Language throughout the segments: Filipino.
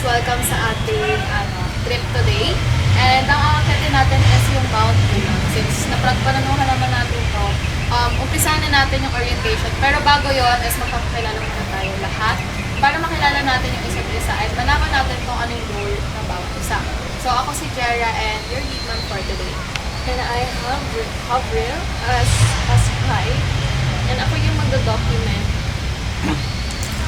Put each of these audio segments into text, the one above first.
Welcome sa ating trip today. And ang aakyatin natin is yung Mount Pulag. Since napananuhan naman natin ito, umpisahan na natin yung orientation. Pero bago yon is magpapakilala muna tayo lahat para makilala natin yung isa't isa at malaman natin kung ano yung role ng bawat isa. So ako si Jera and your lead man for today. And I have Avril as guide. And ako yung magdo-document.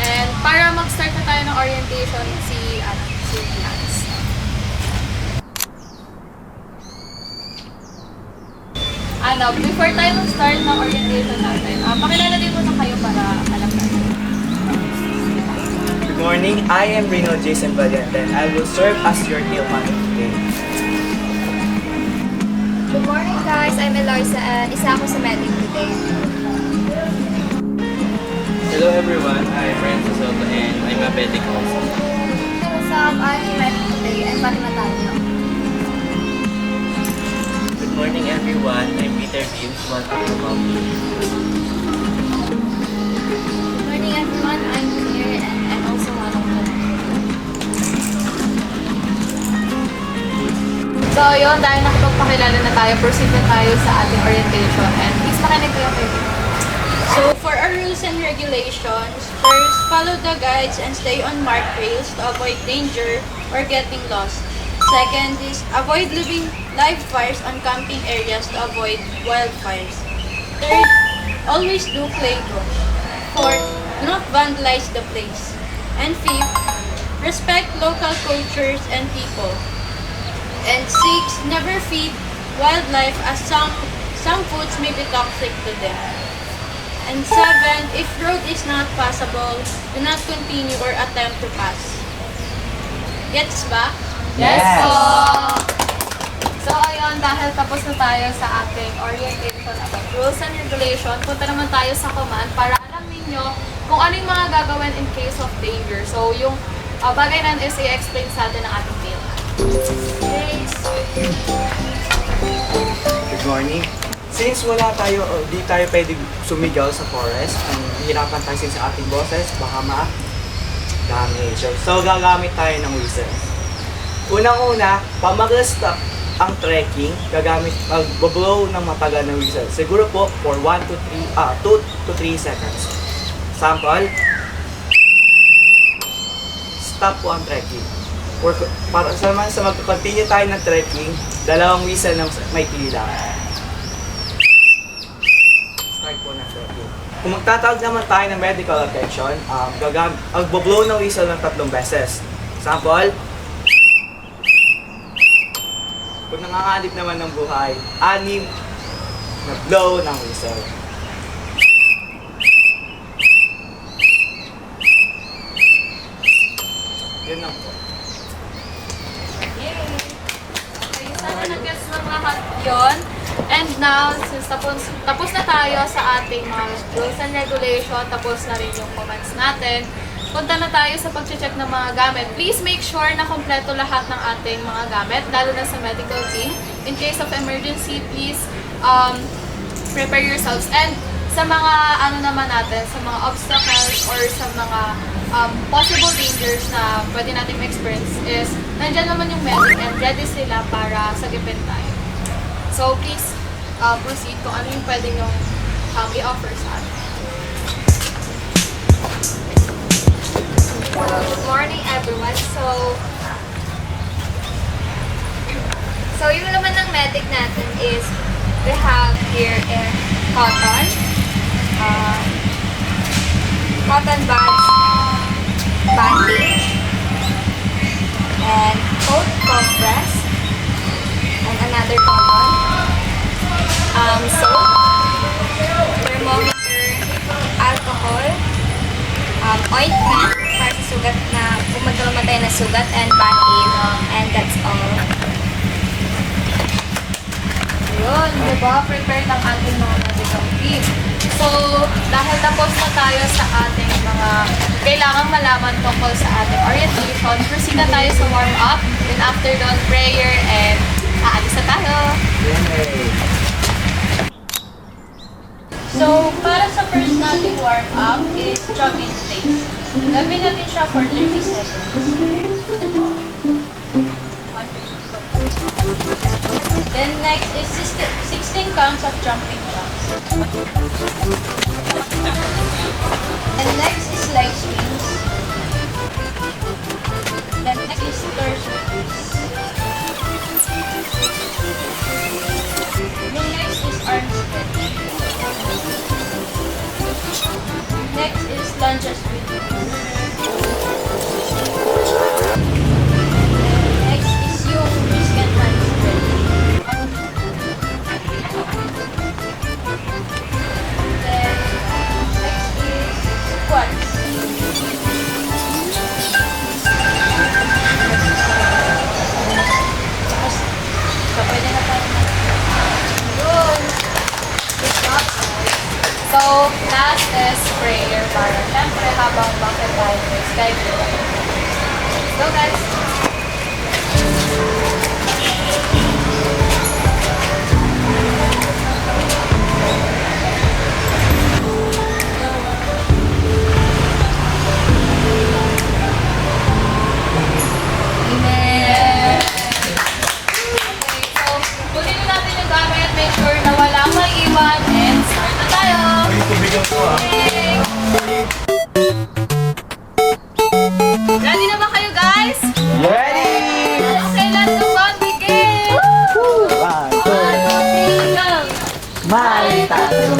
And para mag-start na tayo ng orientation, si Lance. Before tayo mag-start ng orientation natin, pakilala din muna kayo para alam natin. Good morning, I am Reno Jason Valiente and I will serve as your tailman today. Good morning guys, I'm Eloisa and isa ako sa medic today. Hello everyone, I'm Renzo Soto and I'm a medic also. What's up, I'm medic today and Fatima Tanyo. Good morning everyone, I'm Peter Beams, one of the mountain. Good morning everyone, I'm here and I'm also one of them. So yun, dahil nakapagpakilala na tayo, proceed na tayo sa ating orientation. And please makinig kayo kayo. So for our rules and regulations, first, follow the guides and stay on marked trails to avoid danger or getting lost. Second is, avoid leaving live fires on camping areas to avoid wildfires. Third, always do Play-Doh. Fourth, do not vandalize the place. And fifth, respect local cultures and people. And sixth, never feed wildlife as some foods may be toxic to them. And 7, if road is not passable, do not continue or attempt to pass. Gets ba? Yes po! So ayun, dahil tapos na tayo sa ating orientation about rules and regulation, punta naman tayo sa command para alam ninyo kung ano yung mga gagawin in case of danger. So yung bagay na is i-explain sa atin ng ating tailman. Good morning. Since wala tayo, di tayo pwede sumigaw sa forest, ang hirapan tayo sa ating boses, baka ma-damage. So gagamit tayo ng whistle. Unang-una, pag mag-stop ang trekking, mag-blow ng matagal ng whistle. Siguro po for 2 to 3 seconds. Sample, stop po ang trekking. Para sa mag-continue tayo ng trekking, dalawang whistle ng may pila. Start po ng trekking. Kung magtatawag naman tayo ng medical attention, mag-blow ng whistle ng 3 beses. Sample, kung nanganganib naman ng buhay, 6 na blow ng whistle. Yun lang po. Okay, sana nag-gets ng lahat yun. And now, since tapos na tayo sa ating mga rules and regulation, tapos na rin yung comments natin, punta na tayo sa pag-check ng mga gamit. Please make sure na kompleto lahat ng ating mga gamit, lalo na sa medical team. In case of emergency, please prepare yourselves. And sa mga naman natin, sa mga obstacles or sa mga possible dangers na pwede natin ma-experience is, nandyan naman yung medic and ready sila para sagipin tayo. So please proceed kung ano yung pwede nyong i-offer sa atin. Good morning everyone. So yung naman ng medic natin is we have here a cotton buds, bandage, and coat compress, sugat na, kung magkaroon man tayo ng sugat and band-aid. And that's all. Yun, di ba? Prepared ang ating mga medical team. So, dahil tapos na tayo sa ating mga kailangang malaman tungkol sa ating orientation, proceed na tayo sa warm-up. Then after doon, prayer and aalis na tayo. Yay! So, para sa first nating warm-up is jog in place. Gawin natin siya for 30 seconds. Then next is 16 counts of jumping jacks. And next is leg swings. Then next is torso twist. Yung next is arm stretch. Next is lunges with knees. Next is yung wrist and hand stretch. Then next is squats. So, pwede na tayo na. Yun. Good job, guys. So, last is prayer para syempre habang bakit tayo is guide you. Let's go, guys. Amen. Okay, so kunin na natin yung gamit, make sure na walang maiwan, and start na tayo! Okay. Ready na ba kayo, guys? Ready! Okay, let's go on, begin! One, two, Okay, go! may tatlong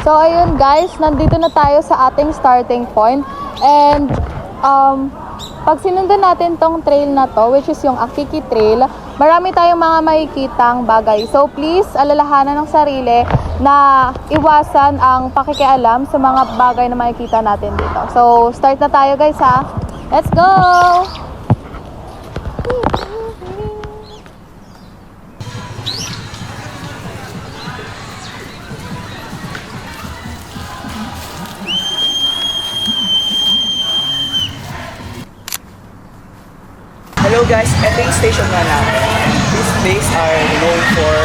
So ayun guys, nandito na tayo sa ating starting point. And pag sinundan natin tong trail na to, which is yung Akiki Trail, marami tayong mga makikitang bagay. So please, alalahanan ng sarili na iwasan ang pakikialam sa mga bagay na makikita natin dito. So start na tayo guys ha. Let's go! Hello guys, ito yung station na namin. This place are known for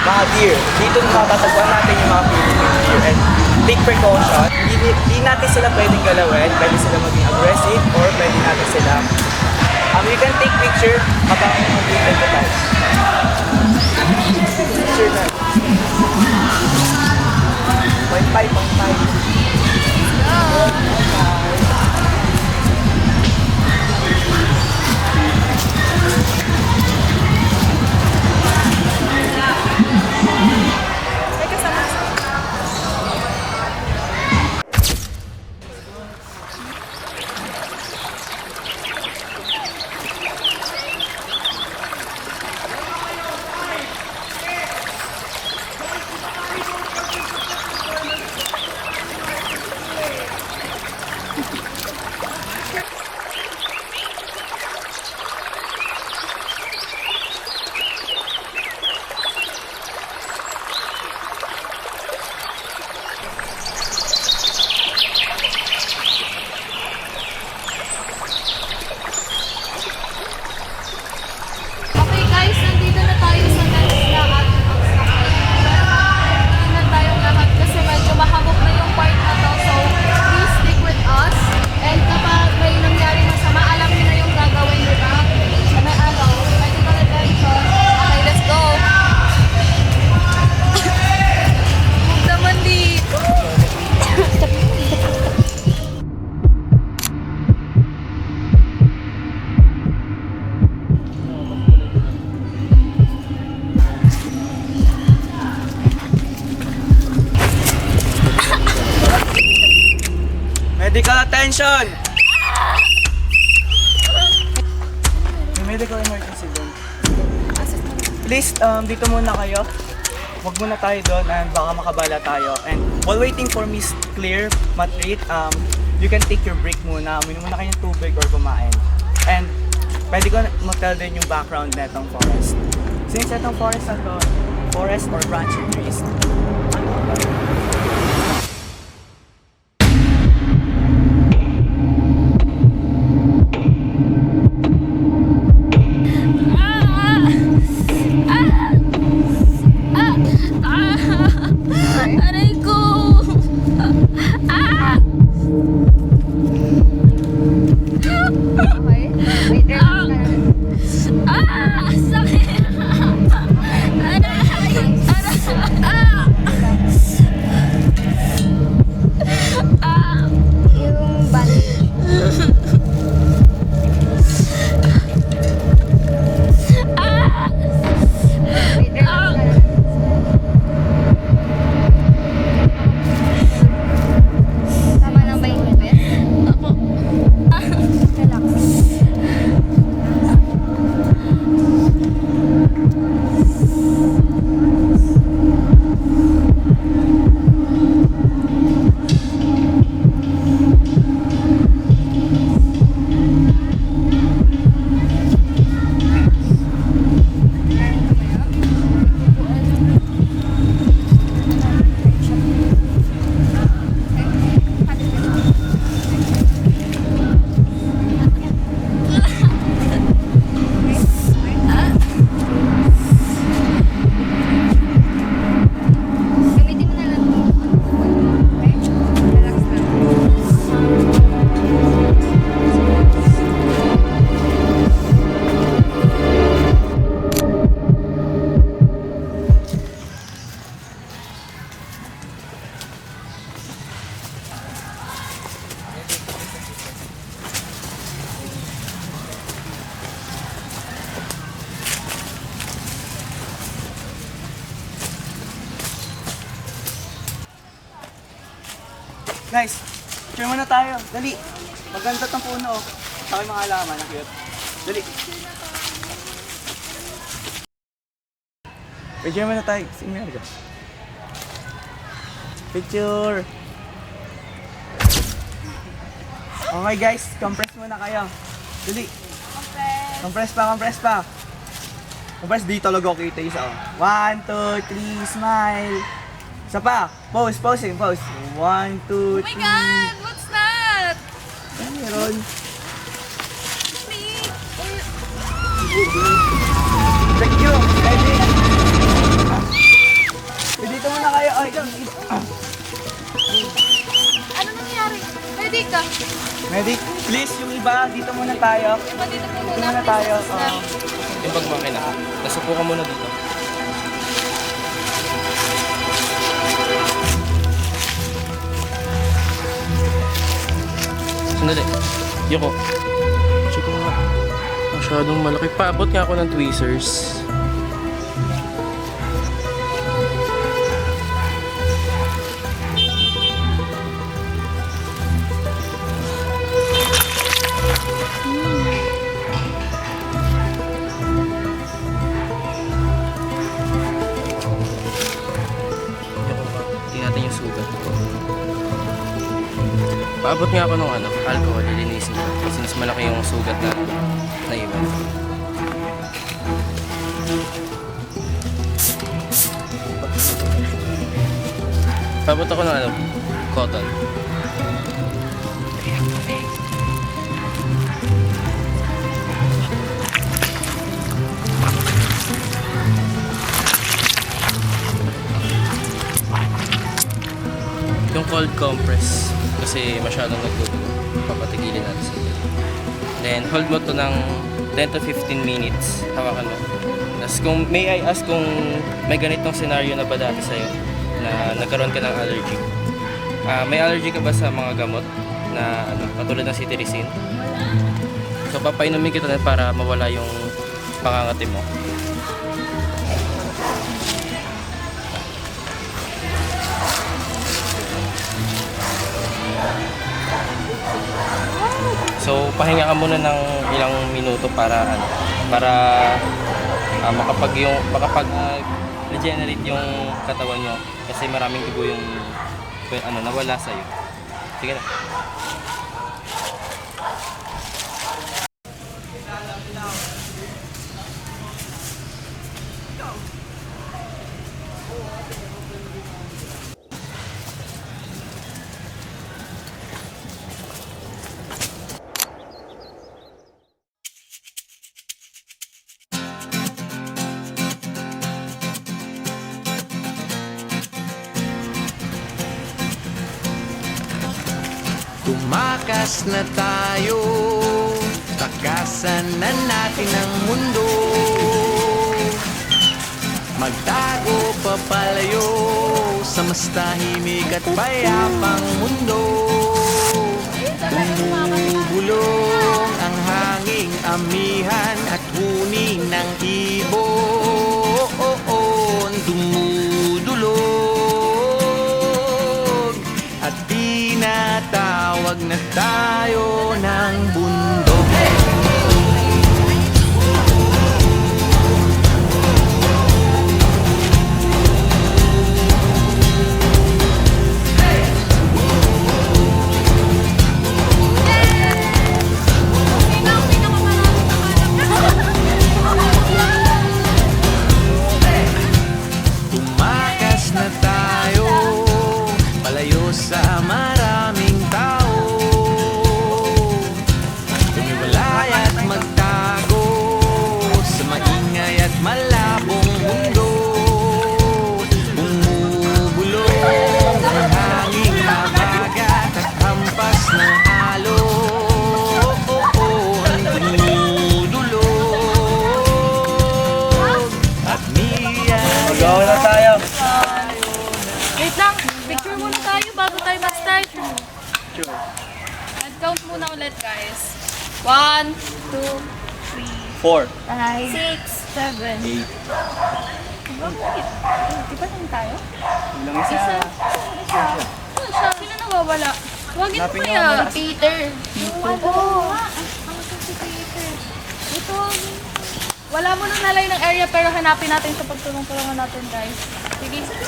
mga deer. Dito matatagpuan natin yung mga Philippine deer and take precaution. Hindi natin sila pwedeng galawin, pwede sila maging aggressive or pwede natin sila you can take picture habang mag-intend ka tayo. Picture na. 0.5. Okay guys, nandito na tayo sa next na ating obstacle. Tingnan tayong lahat kasi medyo mahamok na yung part na to. So, please stick with us. And kapag may nangyari masama, alam niyo na yung gagawin nyo na. May medical attention. Okay, let's go! Huwag naman dito! Medical attention! medical emergency doon. Please, dito muna kayo. Huwag muna tayo doon and baka makabala tayo. And while waiting for Miss Clear matreat, you can take your break muna. Uminom muna kayong tubig or kumain. And pwede ko mag-tell din yung background na itong forest. Since itong forest na to, forest or branching trees, ano ba? Aray ko! Okay? Wait, relax ka lang. Sakit! Aray! Yung bandage. Wait, relax ka lang. Tama lang ba yung hipit? Relax. Gamitin mo na lang ito. Okay? Relax lang. Guys, picture muna tayo. Dali. Maganda tong puno. Saka yung mga halaman. Ang cute. Dali. Picture muna tayo. Sige mo yan. Picture. Okay guys, compress muna kayo. Dali. Compress pa, compress pa. Compress, di talaga kita isa. 1, 2, 3, smile. Isa pa. Pose, posing, pose. 1, 2, 3. Oh my God! What's that? Ano meron? Check you. Ready? Dito muna kayo. Ay, Ano nangyari? Ready ka? Medic, please, yung iba, dito muna tayo. Diba dito po Dito muna? muna tayo. Yung pagmakina, nasupo ka muna dito. Sandali. Yoko. Check mo nga. Masyadong malaki. Paabot nga ako ng tweezers. Tingnan natin yung sugat ko. Paabot nga ako ng alcohol, lilinisin ko. Since malaki yung sugat na naiwan. Paabot ako ng cotton. Yung cold compress kasi masyadong nagdudugo, papatigilin natin sa ito. Then hold mo to ng 10 to 15 minutes, hawakan mo. Tapos kung may I ask kung may ganitong scenario na ba dati sa'yo na nagkaroon ka ng allergy. May allergy ka ba sa mga gamot na katulad ng cetirizine? So papainumin kita na para mawala yung pangangati mo. So, pahinga ka muna ng ilang minuto para para regenerate yung katawan nyo kasi maraming dugo yung nawala sa'yo. Sige na. Tumakas na tayo, takasan na natin ang mundo. Magtago papalayo sa mas tahimik at payapang mundo. Bumubulong ang hanging amihan at huni ng ibon. Dumudulog at tinatawag na tayo ng bundok. Tumakas na tayo, palayo sa maraming tao. Tumiwalay at magtago sa maingay at malabong mundo. Bumubulong ang hanging mabagat at hampas ng alon. Ang dumudulog at niyan. Magawa na tayo. Wait lang, picture muna tayo bago tayo mag-start. And count muna ulit, guys. 1, 2, 4. 6, 7. 8. Di ba lang tayo? Ilang isa? Ano siya? Sino nawawala? Huwagin mo kaya. Peter. Oo. Si Peter. Ito. Wala mo nang nalay ng area pero hanapin natin sa pagtulong-tulungan natin, guys. Sige. Peter.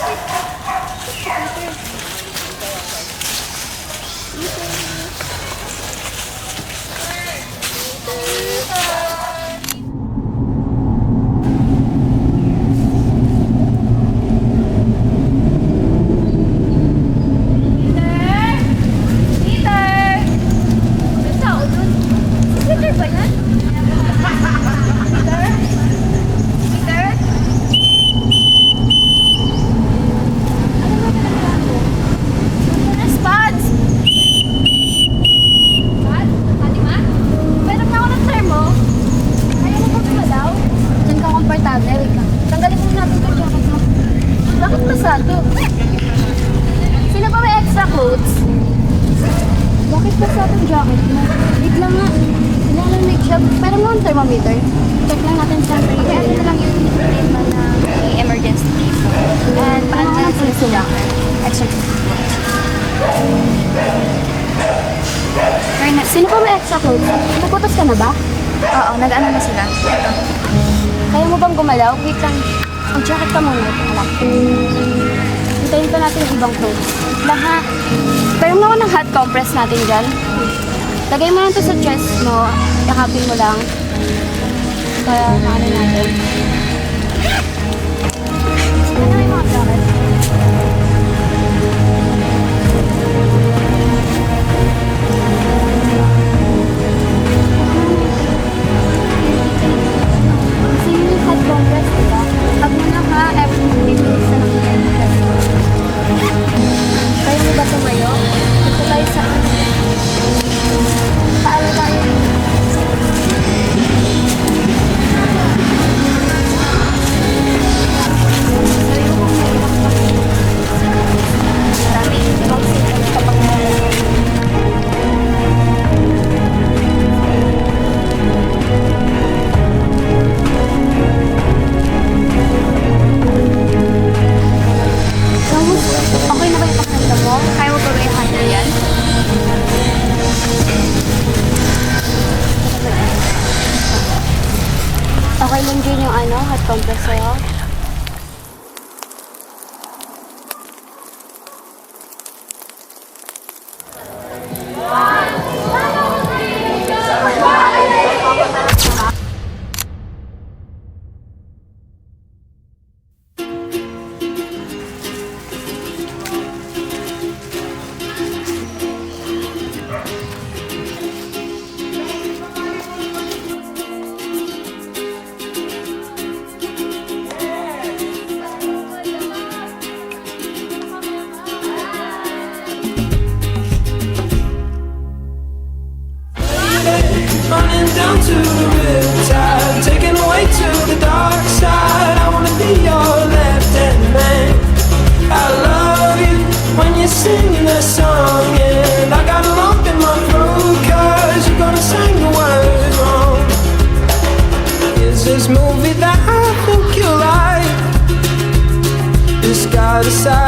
Sino ba may extra clothes? Bakit ba sa ating jacket mo? Wait lang nga. Kailangan make siya. Pero mo ang thermometer. Check lang natin sa freezer. Ano lang yung treatment na emergency case. And paano na sa jacket? Extra clothes. Sino pa may extra clothes? Nagputos ka na ba? Oo, nag-ano na sila. Ito. Kaya mo bang gumalaw? Wait lang. Ang jacket ka muna. Halak. Hintayin pa natin yung ibang clothes. Lahat. Pero mo ng hot compress natin dyan. Lagay mo lang to sa chest mo. Yakapin mo lang. Kaya naano natin. Ano yung mga jacket? Kasi yung hot compress, diba? Pag mo na ha, every 15 minutes na lang yung kaya mo ba tumayo? Dito tayo sa paano tayo? para sa